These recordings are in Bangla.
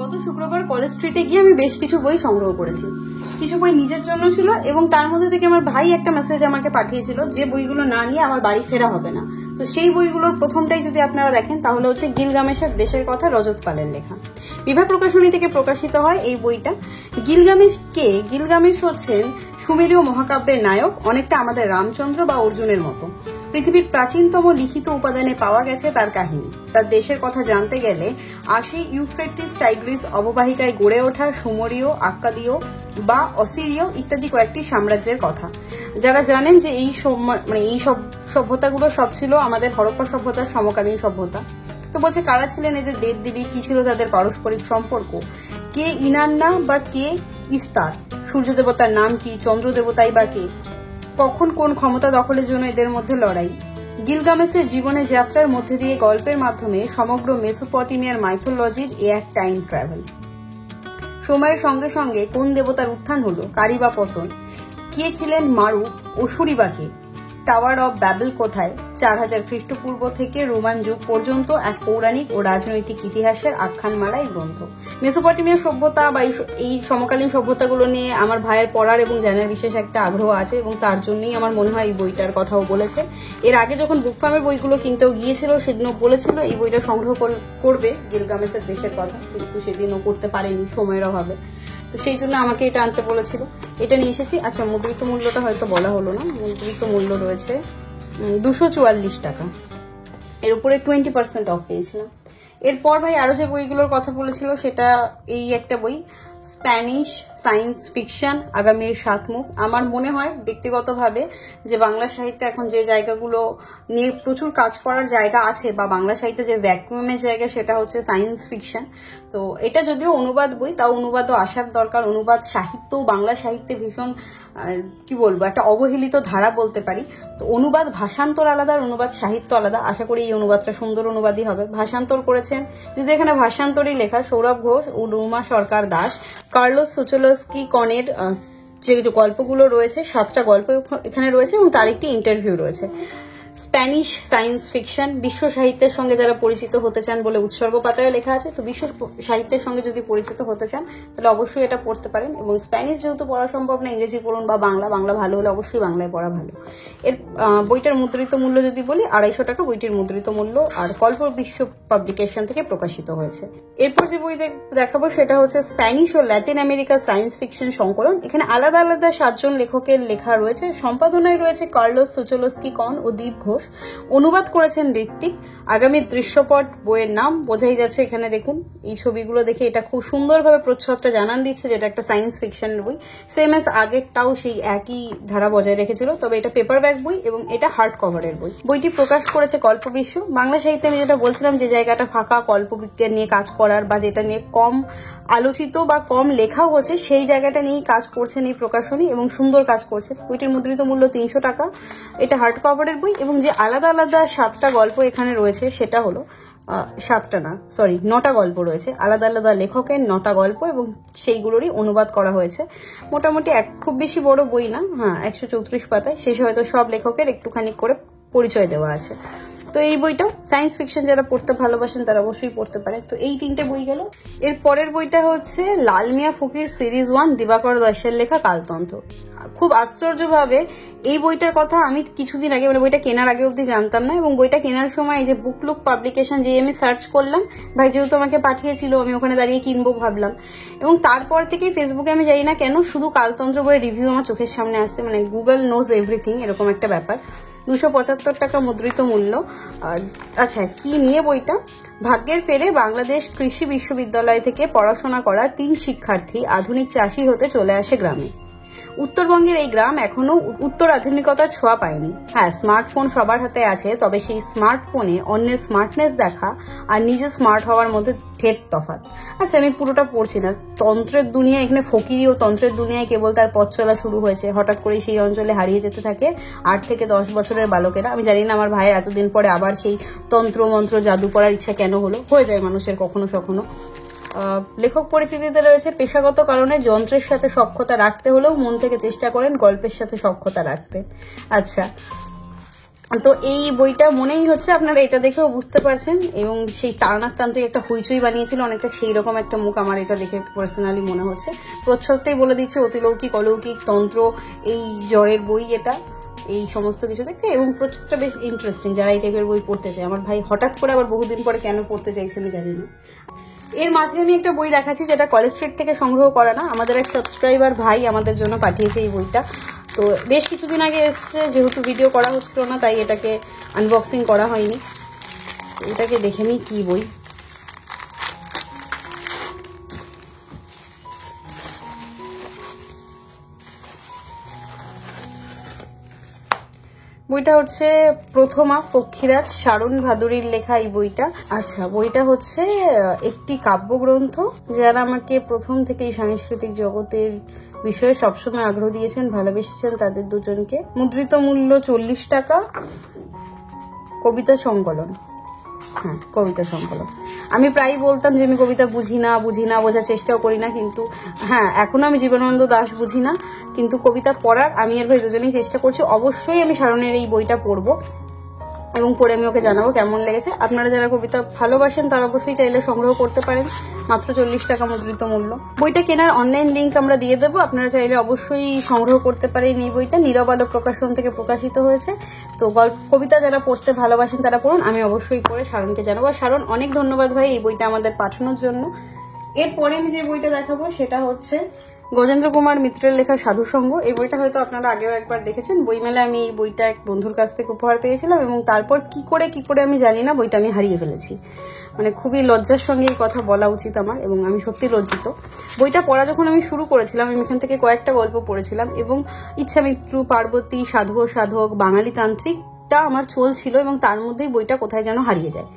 গত শুক্রবার কলেজ স্ট্রিটে গিয়ে আমি বেশ কিছু বই সংগ্রহ করেছি। কিছু বই নিজের জন্য ছিল এবং তার মধ্যে থেকে আমার ভাই একটা মেসেজ আমাকে পাঠিয়েছিল যে বইগুলো না নিয়ে আমার বাড়ি ফেরা হবে না। তো সেই বইগুলোর প্রথমটাই যদি আপনারা দেখেন তাহলে হচ্ছে গিলগামেশের দেশের কথা, রজত পালের লেখা। বিভা প্রকাশনী থেকে প্রকাশিত হয় এই বইটা। গিলগামেশ কে? গিলগামেশ হচ্ছেন সুমেরীয় মহাকাব্যের নায়ক, অনেকটা আমাদের রামচন্দ্র বা অর্জুনের মতো। পৃথিবীর প্রাচীনতম লিখিত উপাদানে পাওয়া গেছে তার কাহিনী। তার দেশের কথা জানতে গেলে আসে ইউফ্রেটিস টাইগ্রিস অববাহিকায় গড়ে ওঠা সুমেরীয়, আক্কাদীয় বা অসিরীয় ইত্যাদি কয়েকটি সাম্রাজ্যের কথা। যারা জানেন যে এই সব সভ্যতাগুলো সব ছিল আমাদের হরপ্পা সভ্যতার সমকালীন সভ্যতা। তো বলছে কারা ছিলেন এদের দেবদেবী, কি ছিল তাদের পারস্পরিক সম্পর্ক, কে ইনান্না বা কে ইস্তার, সূর্য দেবতার নাম কি, চন্দ্র দেবতাই বা কে, কখন কোন ক্ষমতা দখলের জন্য এদের মধ্যে লড়াই। গিলগামেশের জীবনের যাত্রার মধ্যে দিয়ে গল্পের মাধ্যমে সমগ্র মেসোপটেমিয়ার মাইথোলজির এক টাইম ট্রাভেল। সময়ের সঙ্গে সঙ্গে কোন দেবতার উত্থান হলো, কারি বা পতন, কে ছিলেন মারু, অসুরি বা কে, টাওয়ার অব ব্যাবেল কোথায়, 4000 খ্রিস্টপূর্ব থেকে রোমান যুগ পর্যন্ত এক পৌরাণিক ও রাজনৈতিক ইতিহাসের আখ্যানমালা এই গ্রন্থ। মেসোপটেমিয়া সভ্যতা বা এই সমকালীন সভ্যতাগুলো নিয়ে আমার ভাইয়ের পড়ার এবং জানার বিশেষ একটা আগ্রহ আছে এবং তার জন্যই আমার মনে হয় এই বইটার কথাও বলেছে। এর আগে যখন বুক ফার্মের বইগুলো কিনতেও গিয়েছিল সেদিনও বলেছিল এই বইটা সংগ্রহ করবে গিলগামেশের দেশের কথা, কিন্তু সেদিনও করতে পারেনি সময়ের অভাবে। তো সেই জন্য আমাকে এটা আনতে বলেছিল, এটা নিয়ে এসেছি। আচ্ছা, মুদ্রিত মূল্যটা হয়তো বলা হলো না। মুদ্রিত মূল্য রয়েছে 244 টাকা। এর উপরে 20% অফ পেয়েছিলাম। এরপর ভাই আরো যে বইগুলোর কথা বলেছিল সেটা এই একটা বই, স্প্যানিশ সায়েন্স ফিকশন আগামীর 7 মুখ। আমার মনে হয় ব্যক্তিগতভাবে যে বাংলা সাহিত্যে এখন যে জায়গাগুলো নিয়ে প্রচুর কাজ করার জায়গা আছে বা বাংলা সাহিত্যে যে ভ্যাকুয়ামের জায়গা সেটা হচ্ছে সায়েন্স ফিকশন। তো এটা যদিও অনুবাদ বই, তাও অনুবাদও আসার দরকার। অনুবাদ সাহিত্য বাংলা সাহিত্যে ভীষণ কি বলবো একটা অবহেলিত ধারা বলতে পারি। তো অনুবাদ ভাষান্তর আলাদা, অনুবাদ সাহিত্য আলাদা। আশা করি এই অনুবাদটা সুন্দর অনুবাদই হবে। ভাষান্তর করেছেন, যদি এখানে ভাষান্তরই লেখা, সৌরভ ঘোষ ও রুমা সরকার দাস। কার্লোস সুচলস্কি কনের যে গল্পগুলো রয়েছে, 7টা গল্প এখানে রয়েছে এবং তার একটি ইন্টারভিউ রয়েছে। স্প্যানিশ সায়েন্স ফিকশন, বিশ্ব সাহিত্যের সঙ্গে যারা পরিচিত হতে চান বলে উৎসর্গ পাতায় লেখা আছে। তো বিশ্ব সাহিত্যের সঙ্গে যদি পরিচিত হতে চান তাহলে অবশ্যই এটা পড়তে পারেন। এবং স্প্যানিশ যেহেতু পড়া সম্ভব না, ইংরেজি পড়ুন বা বাংলা ভালো হলে অবশ্যই বাংলায় পড়া ভালো। এর বইটার মুদ্রিত মূল্য যদি বলি 250 টাকা বইটির মুদ্রিত মূল্য, আর কল্প বিশ্ব পাবলিকেশন থেকে প্রকাশিত হয়েছে। এরপর যে বই দেখাবো সেটা হচ্ছে স্প্যানিশ ও ল্যাটিন আমেরিকা সায়েন্স ফিকশন সংকলন। এখানে আলাদা আলাদা 7 জন লেখকের লেখা রয়েছে। সম্পাদনায় রয়েছে কার্লোস সুচলস্কি কন ও দীপ ঘোষ। অনুবাদ করেছেন ঋত্বিক। আগামীর দৃশ্যপট বইয়ের নাম, বোঝাই যাচ্ছে এখানে দেখুন এই ছবিগুলো দেখে এটা খুব সুন্দরভাবে প্রচ্ছদটা জানান দিচ্ছে যেটা একটা সায়েন্স ফিকশনের বই। সেম এস আগেরটাও সেই একই ধারা বজায় রেখেছিল, তবে এটা পেপার ব্যাক বই এবং এটা হার্ড কভারের বই। বইটি প্রকাশ করেছে কল্পবিশ্ব। বাংলা সাহিত্যে আমি যেটা বলছিলাম যে জায়গাটা ফাঁকা কল্পবিজ্ঞান নিয়ে কাজ করার বা যেটা নিয়ে কম আলোচিত বা কম লেখাও হচ্ছে সেই জায়গাটা নিয়েই কাজ করছেন এই প্রকাশনী এবং সুন্দর কাজ করছে। বইটির মুদ্রিত মূল্য 300 টাকা। এটা হার্ড কভারের বই এবং যে আলাদা আলাদা 7টা গল্প এখানে রয়েছে সেটা হলো 9টা গল্প রয়েছে, আলাদা আলাদা লেখকের 9টা গল্প এবং সেইগুলোরই অনুবাদ করা হয়েছে। মোটামুটি খুব বেশি বড় বই না, 134 পাতায়। শেষে হয়তো সব লেখকের একটুখানি করে পরিচয় দেওয়া আছে। তো এই বইটা সায়েন্স ফিকশন যারা পড়তে ভালোবাসেন তারা অবশ্যই পড়তে পারে। তো এই 3টে বই গেল। এর পরের বইটা হচ্ছে লাল মিয়া ফকির সিরিজ 1 দিবাকর দাসের লেখা কালতন্ত্র। খুব আশ্চর্যভাবে এই বইটার কথা আমি কিছুদিন আগে বইটা কেনার আগে অবধি জানতাম না এবং বইটা কেনার সময় এই যে বুকলুক পাবলিকেশন যে আমি সার্চ করলাম, ভাই যেহেতু আমাকে পাঠিয়েছিল আমি ওখানে দাঁড়িয়ে কিনবো ভাবলাম এবং তারপর থেকেই ফেসবুকে আমি জানি না কেন শুধু কালতন্ত্র বইয়ের রিভিউ আমার চোখের সামনে আসছে, মানে গুগল নোজ এভরিথিং এরকম একটা ব্যাপার। 275 টাকা মুদ্রিত মূল্য। আচ্ছা, কি নিয়ে বইটা? ভাগ্যের ফেরে বাংলাদেশ কৃষি বিশ্ববিদ্যালয় থেকে পড়াশোনা করা 3 শিক্ষার্থী আধুনিক চাষি হতে চলে আসে গ্রামে। উত্তরবঙ্গের এই গ্রাম এখনো উত্তর আধুনিকতার ছোঁয়া পায়নি। স্মার্টফোন সবার হাতে আছে, তবে সেই স্মার্টফোনে অন্যের স্মার্টনেস দেখা আর নিজে স্মার্ট হওয়ার মধ্যে ঢের তফাৎ। আচ্ছা, আমি পুরোটা পড়ছি না। তন্ত্রের দুনিয়া, এখানে ফকিরি ও তন্ত্রের দুনিয়ায় কেবল তার পথ চলা শুরু হয়েছে। হঠাৎ করে সেই অঞ্চলে হারিয়ে যেতে থাকে 8 থেকে 10 বছরের বালকেরা। আমি জানি না আমার ভাইয়ের এতদিন পরে আবার সেই তন্ত্র মন্ত্র জাদু করার ইচ্ছা কেন হলো, হয়ে যায় মানুষের কখনো কখনো। লেখক পরিচিতিতে রয়েছে পেশাগত কারণে যন্ত্রের সাথে সখ্যতা রাখতে হলেও মন থেকে চেষ্টা করেন গল্পের সাথে সখ্যতা রাখতে। আচ্ছা, তো এই বইটা মনেই হচ্ছে, আপনারা এটা দেখেও বুঝতে পারছেন, এবং সেই তারনাথ তান্ত্রিক একটা হইচই বানিয়েছিল, অনেকটা সেই রকম একটা মুখ আমার এটা দেখে পার্সোনালি মনে হচ্ছে। প্রচ্ছদটাই বলে দিচ্ছে অতিলৌকিক অলৌকিক তন্ত্র, এই জ্বরের বই এটা, এই সমস্ত কিছু দেখতে, এবং প্রচ্ছদটা বেশ ইন্টারেস্টিং যারা এই টাইপের বই পড়তে চায়। আমার ভাই হঠাৎ করে আবার বহুদিন পরে কেন পড়তে চাইছে আমি জানি না। এর মাঝে আমি একটা বই দেখাচ্ছি যেটা কলেজ স্ট্রিট থেকে সংগ্রহ করা না, আমাদের এক সাবস্ক্রাইবার ভাই আমাদের জন্য পাঠিয়েছে এই বইটা। তো বেশ কিছুদিন আগে এসছে, যেহেতু ভিডিও করা হচ্ছিল না তাই এটাকে আনবক্সিং করা হয়নি। এটাকে দেখে নিই কি বই। বইটা হচ্ছে প্রথমা পক্ষীরাজ শারণ ভাদুরীর লেখা এই বইটা। আচ্ছা, বইটা হচ্ছে একটি কাব্যগ্রন্থ। যারা আমাকে প্রথম থেকেই সাংস্কৃতিক জগতের বিষয়ে সবসময় আগ্রহ দিয়েছেন, ভালোবেসেছেন, তাদের দুজনকে। মুদ্রিত মূল্য 40 টাকা। কবিতা সংকলন, হ্যাঁ কবিতা সংকলন। আমি প্রায় বলতাম যে আমি কবিতা বুঝি না বোঝার চেষ্টাও করি না, কিন্তু হ্যাঁ এখনো আমি জীবনানন্দ দাশ বুঝি না, কিন্তু কবিতা পড়ার আমি আর ভাই দুজনেই চেষ্টা করছি। অবশ্যই আমি শারণের এই বইটা পড়বো এবং পড়ে আমি ওকে জানাবো কেমন লেগেছে। আপনারা যারা কবিতা ভালোবাসেন তারা অবশ্যই চাইলে সংগ্রহ করতে পারেন, মাত্র 40 টাকা মুদ্রিত মূল্য। বইটা কেনার অনলাইন লিঙ্ক আমরা দিয়ে দেবো, আপনারা চাইলে অবশ্যই সংগ্রহ করতে পারেন এই বইটা। নীরব আলো প্রকাশন থেকে প্রকাশিত হয়েছে। তো কবিতা যারা পড়তে ভালোবাসেন তারা পড়ুন, আমি অবশ্যই পড়ে শারণকে জানাবো। শারণ অনেক ধন্যবাদ ভাই এই বইটা আমাদের পাঠানোর জন্য। এরপরে আমি যে বইটা দেখাবো সেটা হচ্ছে গজেন্দ্র কুমার মিত্রের লেখা সাধুসঙ্গ। এই বইটা হয়তো আপনারা আগেও একবার দেখেছেন, বইমেলায় আমি এই বইটা এক বন্ধুর কাছ থেকে উপহার পেয়েছিলাম, এবং তারপর কি করে আমি জানি না বইটা আমি হারিয়ে ফেলেছি। মানে খুবই লজ্জার সঙ্গে এই কথা বলা উচিত আমার, এবং আমি সত্যি লজ্জিত। বইটা পড়া যখন আমি শুরু করেছিলাম, আমি এখান থেকে কয়েকটা গল্প পড়েছিলাম, এবং ইচ্ছামিত্র, পার্বতী, সাধু ও সাধক, বাঙালি তান্ত্রিক আমার চলছিল, এবং তার মধ্যেই বইটা কোথায় যেন হারিয়ে যায়।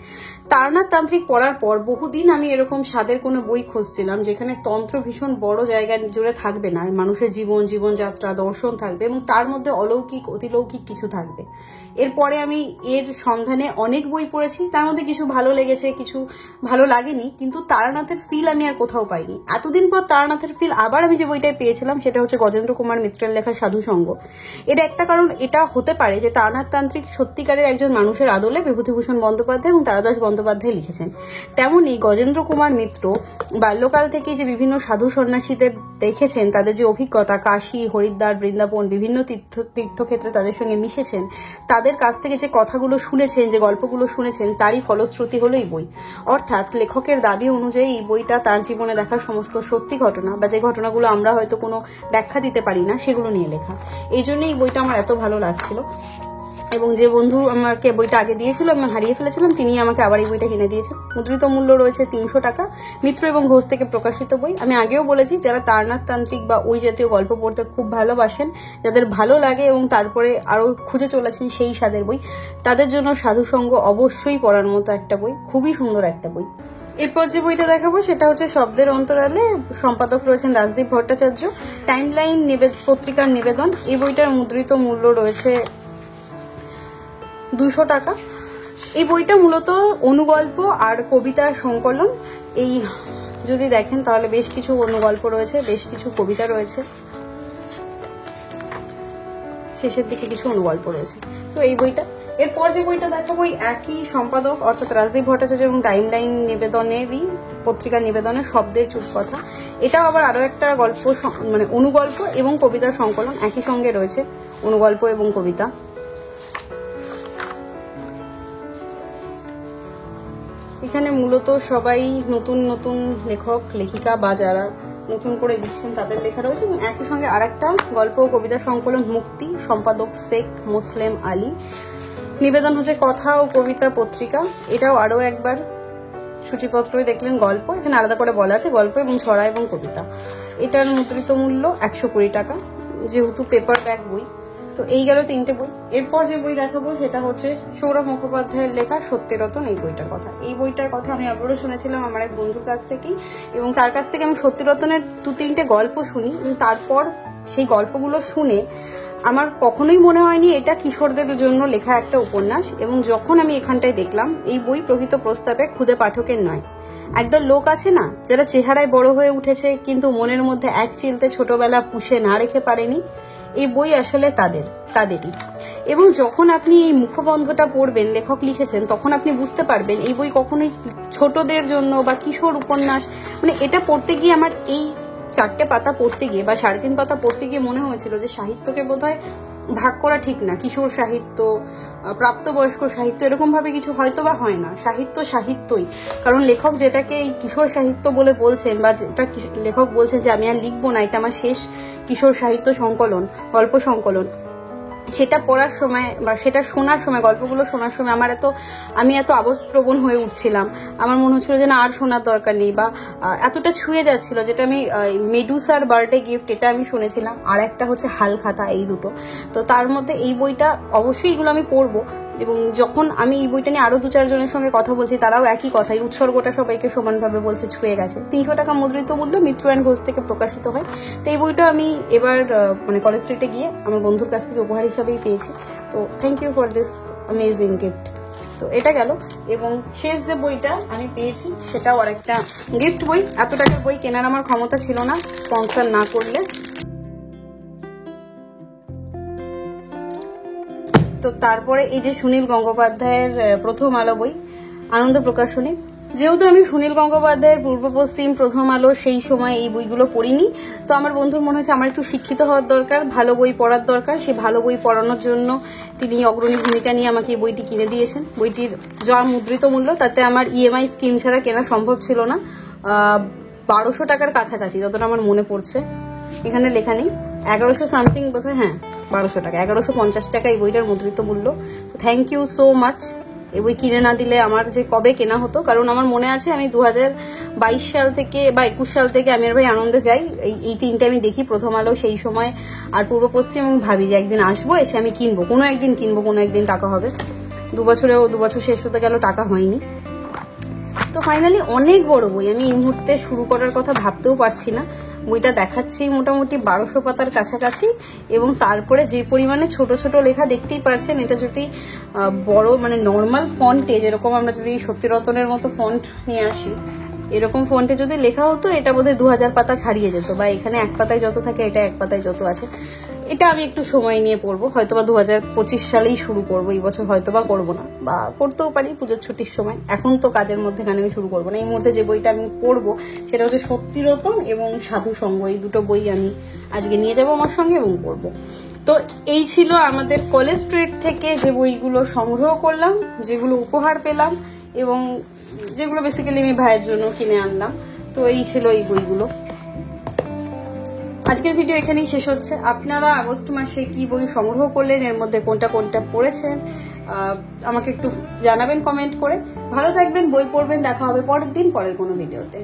তারনাথ তান্ত্রিক পড়ার পর বহুদিন আমি এরকম স্বাদের কোনো বই খুঁজছিলাম যেখানে তন্ত্র ভীষণ বড় জায়গা জুড়ে থাকবে না, মানুষের জীবনযাত্রা, দর্শন থাকবে, এবং তার মধ্যে অলৌকিক অতিলৌকিক কিছু থাকবে। এরপরে আমি এর সন্ধানে অনেক বই পড়েছি, তার মধ্যে কিছু ভালো লেগেছে, কিছু ভালো লাগেনি, কিন্তু তারানাথের ফিল আমি আর কোথাও পাইনি। এতদিন পর তারানাথের ফিল আবার আমি যে বইটায় পেয়েছিলাম সেটা হচ্ছে গজেন্দ্র কুমার মিত্রের লেখা সাধুসঙ্গ। এর একটা কারণ এটা হতে পারে যে তারানাথ তান্ত্রিক সত্যিকারের একজন মানুষের আদলে বিভূতিভূষণ বন্দ্যোপাধ্যায় এবং তারাদাস বন্দ্যোপাধ্যায় লিখেছেন। তেমনি গজেন্দ্র কুমার মিত্র বাল্যকাল থেকে যে বিভিন্ন সাধু সন্ন্যাসীদের দেখেছেন, তাদের যে অভিজ্ঞতা, কাশী, হরিদ্বার, বৃন্দাবন, বিভিন্ন তীর্থক্ষেত্রে তাদের সঙ্গে মিশেছেন, তাদের কাছ থেকে যে কথাগুলো শুনেছেন, যে গল্পগুলো শুনেছেন, তারই ফলশ্রুতি হলো এই বই। অর্থাৎ লেখকের দাবি অনুযায়ী এই বইটা তার জীবনে দেখা সমস্ত সত্যি ঘটনা, বা যে ঘটনাগুলো আমরা হয়তো কোনো ব্যাখ্যা দিতে পারি না, সেগুলো নিয়ে লেখা। এই জন্যই এই বইটা আমার এত ভালো লাগছিল। এবং যে বন্ধু আমাকে বইটা আগে দিয়েছিল, আমি হারিয়ে ফেলেছিলাম, তিনি আমাকে আবার এই বইটা কিনে দিয়েছেন। মুদ্রিত মূল্য রয়েছে 300 টাকা। মিত্র এবং ঘোষ থেকে প্রকাশিত বই। আমি আগেও বলেছি, যারা তারনাথ তান্ত্রিক বা ওই জাতীয় গল্প পড়তে খুব ভালোবাসেন, যাদের ভালো লাগে এবং তারপরে আরো খুঁজে চলেছেন সেই স্বাদের বই, তাদের জন্য সাধুসঙ্গ অবশ্যই পড়ার মতো একটা বই, খুবই সুন্দর একটা বই। এরপর যে বইটা দেখাবো সেটা হচ্ছে শব্দের অন্তরালে। সম্পাদক রয়েছেন রাজদীপ ভট্টাচার্য। টাইমলাইন পত্রিকার নিবেদন। এই বইটার মুদ্রিত মূল্য রয়েছে 200 টাকা। এই বইটা মূলত অনুগল্প আর কবিতার সংকলন। এই যদি দেখেন তাহলে বেশ কিছু অনুগল্প রয়েছে, বেশ কিছু কবিতা রয়েছে, শেষের দিকে কিছু অনুগল্প রয়েছে। তো এই বইটা। এরপর যে বইটা দেখাবো একই সম্পাদক অর্থাৎ রাজদীপ ভট্টাচার্য এবং টাইমলাইন নিবেদনেরই পত্রিকার নিবেদনের শব্দের চুপকথা। এটাও আবার আরো একটা গল্প, মানে অনুগল্প এবং কবিতার সংকলন একই সঙ্গে রয়েছে, অনুগল্প এবং কবিতা। এখানে মূলত সবাই নতুন নতুন লেখক লেখিকা বা যারা নতুন করে দিচ্ছেন তাদের লেখা রয়েছে, এবং একই সঙ্গে আরেকটা গল্প ও কবিতা সংকলন মুক্তি, সম্পাদক শেখ মোসলেম আলী। নিবেদন হচ্ছে কথা ও কবিতা পত্রিকা। এটাও আরো একবার সূচিপত্রই দেখলেন গল্প, এখানে আলাদা করে বলা আছে গল্প এবং ছড়া এবং কবিতা। এটার মুদ্রিত মূল্য 120 টাকা, যেহেতু পেপার ব্যাক বই। তো এই গেল 3টে বই। এরপর যে বই দেখাবো সেটা হচ্ছে সৌরভ মুখোপাধ্যায়ের লেখা সত্যরতন। এই বইটার কথা, আমি আবারও শুনেছিলাম আমার এক বন্ধুর কাছ থেকেই, এবং তার কাছ থেকে আমি সত্যরতনের 2-3টে গল্প শুনি, এবং তারপর সেই গল্পগুলো শুনে আমার কখনোই মনে হয়নি এটা কিশোরদের জন্য লেখা একটা উপন্যাস। এবং যখন আমি এখানটায় দেখলাম এই বই প্রকৃত প্রস্তাবে খুদে পাঠকের নয়, একদল লোক আছে না যারা চেহারায় বড় হয়ে উঠেছে কিন্তু মনের মধ্যে এক চিলতে ছোটবেলা পুষে না রেখে পারেনি, এই বই আসলে তাদেরই। এবং যখন আপনি এই মুখবন্ধটা পড়বেন, লেখক লিখেছেন, তখন আপনি বুঝতে পারবেন এই বই কখনোই ছোটদের জন্য বা কিশোর উপন্যাস, মানে এটা পড়তে গিয়ে আমার এই 4টে পাতা পড়তে গিয়ে বা 3.5 পাতা পড়তে গিয়ে মনে হয়েছিল যে সাহিত্যকে বোধহয় ভাগ করা ঠিক না, কিশোর সাহিত্য, প্রাপ্তবয়স্ক সাহিত্য, এরকম ভাবে কিছু হয়তো বা হয় না। সাহিত্য সাহিত্যই, কারণ লেখক যেটাকে এই কিশোর সাহিত্য বলে বলছেন বা যেটা লেখক বলছেন যে আমি আর লিখবো না, এটা আমার শেষ কিশোর সাহিত্য সংকলন, গল্প সংকলন, সেটা পড়ার সময় বা সেটা শোনার সময়, গল্পগুলো শোনার সময় আমি এত আবেগপ্রবণ হয়ে উঠছিলাম, আমার মনে হচ্ছিল যে না আর শোনার দরকার নেই, বা এতটা ছুঁয়ে যাচ্ছিল। যেটা আমি মেডুসার বার্থডে গিফট, এটা আমি শুনেছিলাম, আর একটা হচ্ছে হালখাতা, এই দুটো। তো তার মধ্যে এই বইটা অবশ্যই, এগুলো আমি পড়বো। এবং যখন আমি এই বইটা নিয়ে আরো 2-4 জনের সঙ্গে কথা বলছি, তারাও একই কথাই, উৎসর্গটা সবাইকে সমানভাবে বলছে ছুঁয়ে গেছে। 300 টাকা মুদ্রিত মূল্য, মিত্র অ্যান্ড ঘোষ থেকে প্রকাশিত হয়। তো এই বইটা আমি এবার মানে কলেজ স্ট্রিটে গিয়ে আমার বন্ধুর কাছ থেকে উপহার হিসাবেই পেয়েছি। তো thank you for this amazing gift. তো এটা গেল। এবং শেষ যে বইটা আমি পেয়েছি সেটাও আরেকটা গিফট বই। এত টাকার বই কেনার আমার ক্ষমতা ছিল না স্পন্সর না করলে। তো তারপরে এই যে সুনীল গঙ্গোপাধ্যায়ের প্রথম আলো বই, আনন্দ প্রকাশনী। যেহেতু আমি সুনীল গঙ্গোপাধ্যায়ের পূর্ব পশ্চিম, প্রথম আলো সেই সময় এই বইগুলো পড়িনি, তো আমার বন্ধুর মনে হচ্ছে আমার একটু শিক্ষিত হওয়ার দরকার, ভালো বই পড়ার দরকার। সেই ভালো বই পড়ানোর জন্য তিনি অগ্রণী ভূমিকা নিয়ে আমাকে এই বইটি কিনে দিয়েছেন। বইটির যা মুদ্রিত মূল্য, তাতে আমার ইএমআই স্কিম ছাড়া কেনা সম্ভব ছিল না। 1200 টাকার কাছাকাছি, যতটা আমার মনে পড়ছে, এখানে লেখা নেই, 1100 সামথিং বোধহয়, হ্যাঁ 1200 টাকা, 1150 টাকা এই বইটার মুদ্রিত মূল্য। Thank you so much. এই বই কিনে না দিলে আমার যে কবে কেনা হতো, কারণ আমার মনে আছে আমি 2022 সাল থেকে বা 21 সাল থেকে আমি আর ভাই আনন্দে যাই, এই 3টে আমি দেখি, প্রথম আলো সেই সময় আর পূর্ব পশ্চিম, এবং ভাবি যে একদিন আসবো, এসে আমি কিনবো, কোনো একদিন টাকা হবে। 2 বছর শেষ হতে গেল, টাকা হয়নি। তো ফাইনালি অনেক বড় বই, আমি এই মুহূর্তে শুরু করার কথা ভাবতেও পারছি না। বইটা দেখাচ্ছি মোটামুটি 1200 পাতার কাছাকাছি, এবং তারপরে যে পরিমাণে ছোট ছোট লেখা দেখতেই পারছেন, এটা যদি বড় মানে নর্মাল ফন্টে, যেরকম আমরা যদি সত্যিরতনের মতো ফন্ট নিয়ে আসি, এরকম ফন্টে যদি লেখা হতো, এটা বোধহয় 2000 পাতা ছাড়িয়ে যেত, বা এখানে 1 পাতায় যত থাকে এটা 1 পাতায় যত আছে। এটা আমি একটু সময় নিয়ে পড়বো, হয়তোবা 2025 সালেই শুরু করবো, এই বছর হয়তোবা করবো না, বা করতেও পারি পুজোর ছুটির সময়। এখন তো কাজের মধ্যে আমি শুরু করবো না। এই মুহূর্তে যে বইটা আমি পড়বো সেটা হচ্ছে সত্যিরতন এবং সাধু সঙ্গ, এই দুটো বই আমি আজকে নিয়ে যাবো আমার সঙ্গে এবং পড়বো। তো এই ছিল আমাদের কলেজ স্ট্রিট থেকে যে বইগুলো সংগ্রহ করলাম, যেগুলো উপহার পেলাম, এবং যেগুলো বেসিক্যালি আমি ভাইয়ের জন্য কিনে আনলাম। তো এই ছিল এই বইগুলো। আজকের ভিডিও এখানেই শেষ হচ্ছে। আপনারা আগস্ট মাসে কি বই সংগ্রহ করলেন, এর মধ্যে কোনটা কোনটা পড়েছেন, আমাকে একটু জানাবেন কমেন্ট করে। ভালো থাকবেন, বই পড়বেন, দেখা হবে পরের দিন পরের কোনো ভিডিওতে।